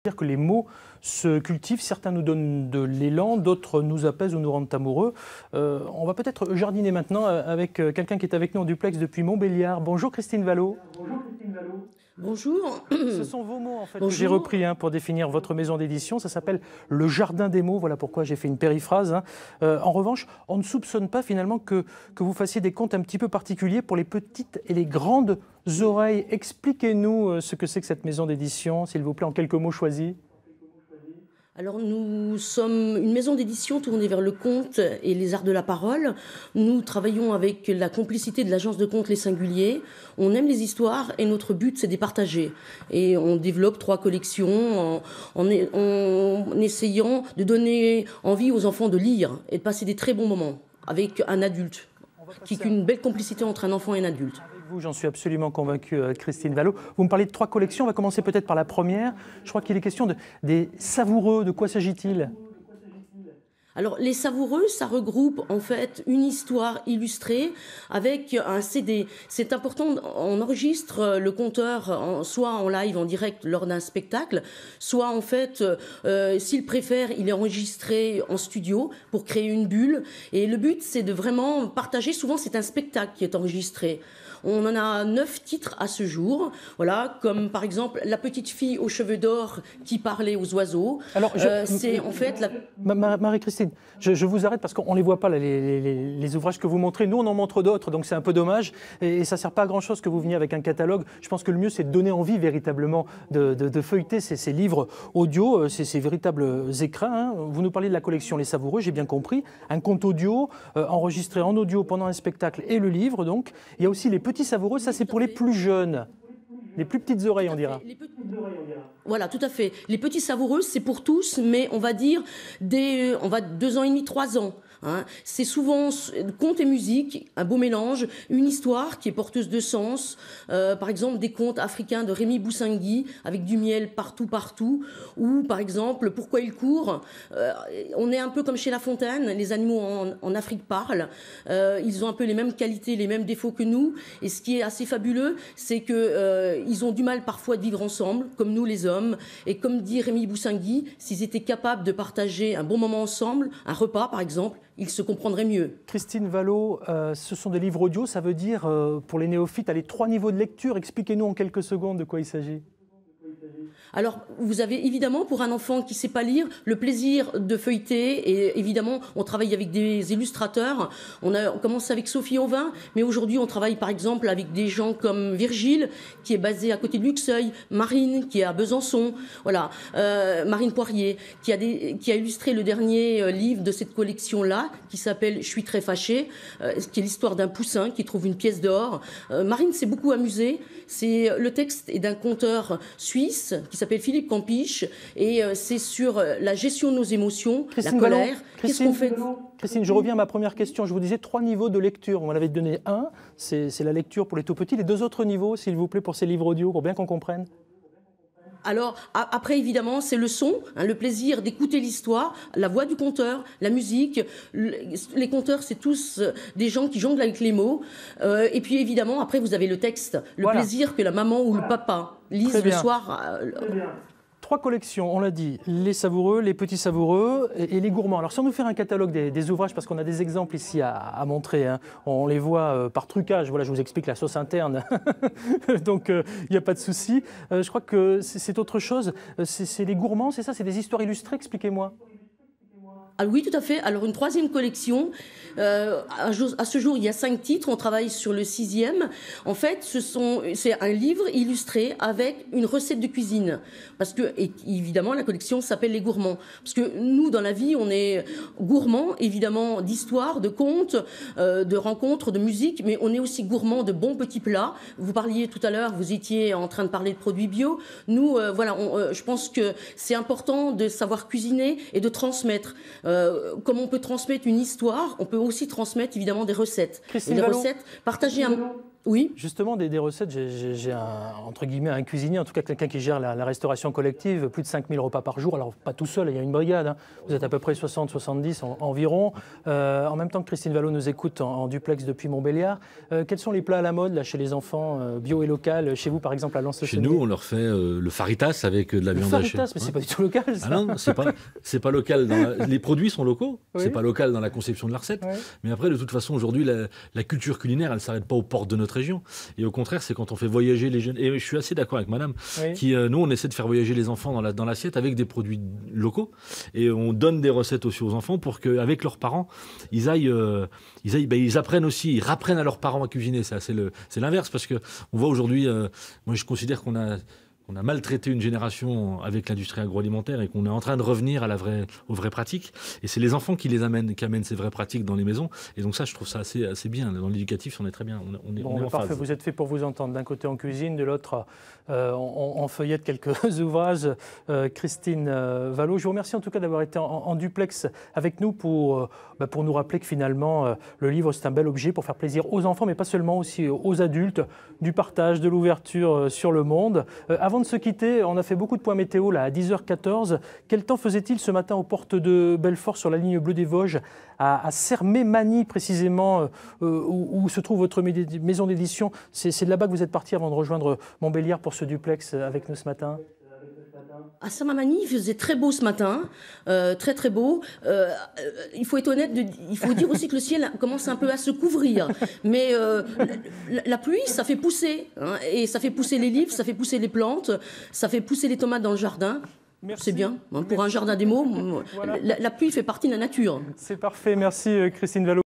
dire que les mots se cultivent, certains nous donnent de l'élan, d'autres nous apaisent ou nous rendent amoureux. On va peut-être jardiner maintenant avec quelqu'un qui est avec nous en duplex depuis Montbéliard. Bonjour Christine Vallot. Bonjour. Ce sont vos mots en fait que j'ai repris pour définir votre maison d'édition. Ça s'appelle Le Jardin des mots. Voilà pourquoi j'ai fait une périphrase. En revanche, on ne soupçonne pas finalement que vous fassiez des contes un petit peu particuliers pour les petites et les grandes oreilles. Expliquez-nous ce que c'est que cette maison d'édition, s'il vous plaît, en quelques mots choisis. Alors nous sommes une maison d'édition tournée vers le conte et les arts de la parole. Nous travaillons avec la complicité de l'agence de contes Les Singuliers. On aime les histoires et notre but c'est de les partager. Et on développe 3 collections en essayant de donner envie aux enfants de lire et de passer des très bons moments avec un adulte, qui est une belle complicité entre un enfant et un adulte. Vous, j'en suis absolument convaincue, Christine Vallot. Vous me parlez de 3 collections, on va commencer peut-être par la première. Je crois qu'il est question des savoureux. De quoi s'agit-il ? Alors, les savoureux, ça regroupe en fait une histoire illustrée avec un CD. C'est important, on enregistre le conteur soit en live, en direct lors d'un spectacle, soit en fait, s'il préfère, il est enregistré en studio pour créer une bulle. Et le but, c'est de vraiment partager. Souvent, c'est un spectacle qui est enregistré. On en a 9 titres à ce jour, voilà, comme par exemple La petite fille aux cheveux d'or qui parlait aux oiseaux. Alors, c'est en fait Marie-Christine, je vous arrête parce qu'on ne les voit pas, les ouvrages que vous montrez. Nous, on en montre d'autres, donc c'est un peu dommage. Et ça ne sert pas à grand-chose que vous veniez avec un catalogue. Je pense que le mieux, c'est de donner envie véritablement de feuilleter ces livres audio, ces véritables écrins. Vous nous parlez de la collection Les Savoureux, j'ai bien compris. Un conte audio, enregistré en audio pendant un spectacle et le livre, donc. Il y a aussi les petits savoureux, ça c'est pour les plus jeunes, les plus petites oreilles on dira. Voilà, tout à fait. Les petits savoureux, c'est pour tous, mais on va dire 2 ans et demi, 3 ans. C'est souvent contes et musique, un beau mélange, une histoire qui est porteuse de sens, par exemple des contes africains de Rémi Boussingui avec du miel partout, ou par exemple Pourquoi il court. On est un peu comme chez La Fontaine, les animaux en Afrique parlent, ils ont un peu les mêmes qualités, les mêmes défauts que nous, et ce qui est assez fabuleux, c'est qu'ils ont du mal parfois de vivre ensemble, comme nous les hommes, et comme dit Rémi Boussingui, s'ils étaient capables de partager un bon moment ensemble, un repas par exemple, ils se comprendraient mieux. Christine Vallot, ce sont des livres audio, ça veut dire, pour les néophytes, les 3 niveaux de lecture. Expliquez-nous en quelques secondes de quoi il s'agit. Alors, vous avez évidemment, pour un enfant qui ne sait pas lire, le plaisir de feuilleter. Et évidemment, on travaille avec des illustrateurs. On commence avec Sophie Auvin, mais aujourd'hui, on travaille par exemple avec des gens comme Virgile, qui est basé à côté de Luxeuil, Marine, qui est à Besançon, voilà, Marine Poirier, qui a illustré le dernier livre de cette collection-là, qui s'appelle « Je suis très fâchée », qui est l'histoire d'un poussin qui trouve une pièce d'or. Marine s'est beaucoup amusée. Le texte est d'un conteur suisse qui s'appelle Philippe Campiche, et c'est sur la gestion de nos émotions, la colère. Qu'est-ce qu'on fait ? Christine, je reviens à ma première question. Je vous disais 3 niveaux de lecture. On m'en avait donné un, c'est la lecture pour les tout petits. Les 2 autres niveaux, s'il vous plaît, pour ces livres audio, pour bien qu'on comprenne. Alors, après, évidemment, c'est le son, le plaisir d'écouter l'histoire, la voix du conteur, la musique. Les conteurs, c'est tous des gens qui jonglent avec les mots. Et puis, évidemment, après, vous avez le texte, le plaisir que la maman ou le papa lisent le soir. 3 collections, on l'a dit, les savoureux, les petits savoureux et les gourmands. Alors, sans nous faire un catalogue des ouvrages, parce qu'on a des exemples ici à montrer, on les voit par trucage, voilà, je vous explique la sauce interne, donc il n'y a pas de souci. Je crois que c'est autre chose, c'est les gourmands, c'est ça, c'est des histoires illustrées, expliquez-moi. Ah oui, tout à fait. Alors, une 3e collection. À ce jour, il y a 5 titres. On travaille sur le 6e. En fait, c'est un livre illustré avec une recette de cuisine. Parce que, évidemment, la collection s'appelle Les Gourmands. Parce que nous, dans la vie, on est gourmands, évidemment, d'histoire, de contes, de rencontres, de musique, mais on est aussi gourmands de bons petits plats. Vous parliez tout à l'heure, vous étiez en train de parler de produits bio. Nous, voilà, je pense que c'est important de savoir cuisiner et de transmettre. Comme on peut transmettre une histoire, on peut aussi transmettre évidemment des recettes. Christine et les Vallot, recettes, partager un... Oui. Justement, des recettes, j'ai entre guillemets un cuisinier, en tout cas quelqu'un qui gère la restauration collective, plus de 5000 repas par jour. Alors, pas tout seul, il y a une brigade. Hein. Vous êtes à peu près 60-70 environ. En même temps que Christine Vallot nous écoute en duplex depuis Montbéliard. Quels sont les plats à la mode là, chez les enfants, bio et local? Chez vous, par exemple, à Lens-le-Saunier? Chez nous, on leur fait le faritas avec de la viande hachée. Le faritas, mais c'est pas du tout local, ça. Ah non, c'est pas local. Les produits sont locaux, oui. C'est pas local dans la conception de la recette. Oui. Mais après, de toute façon, aujourd'hui, la culture culinaire, elle ne s'arrête pas aux portes de notre région. Et au contraire, c'est quand on fait voyager les jeunes. Et je suis assez d'accord avec madame, oui. Nous, on essaie de faire voyager les enfants dans l'assiette avec des produits locaux. Et on donne des recettes aussi aux enfants pour qu'avec leurs parents, ils apprennent aussi, ils rapprennent à leurs parents à cuisiner. C'est l'inverse, parce qu'on voit aujourd'hui, moi je considère qu'on a maltraité une génération avec l'industrie agroalimentaire et qu'on est en train de revenir aux vraies pratiques. Et c'est les enfants qui amènent ces vraies pratiques dans les maisons. Et donc ça, je trouve ça assez bien. Dans l'éducatif, on est très bien. On est en parfait, phase. vous êtes fait pour vous entendre. D'un côté en cuisine, de l'autre on feuillette quelques ouvrages. Christine Vallot, je vous remercie en tout cas d'avoir été en duplex avec nous pour nous rappeler que finalement, le livre, c'est un bel objet pour faire plaisir aux enfants, mais pas seulement, aussi aux adultes, du partage, de l'ouverture sur le monde. Avant de se quitter, on a fait beaucoup de points météo là, à 10h14. Quel temps faisait-il ce matin aux portes de Belfort sur la ligne bleue des Vosges, à Sermé-Magny précisément, où se trouve votre maison d'édition? C'est de là-bas que vous êtes parti avant de rejoindre Montbéliard pour ce duplex avec nous ce matin. À Sermé-Magny, il faisait très beau ce matin, très très beau. Il faut être honnête, il faut dire aussi que le ciel commence un peu à se couvrir. Mais la pluie, ça fait pousser, hein, et ça fait pousser les livres, ça fait pousser les plantes, ça fait pousser les tomates dans le jardin. C'est bien, hein, pour un jardin des mots. Voilà. La pluie fait partie de la nature. C'est parfait, merci Christine Vallot.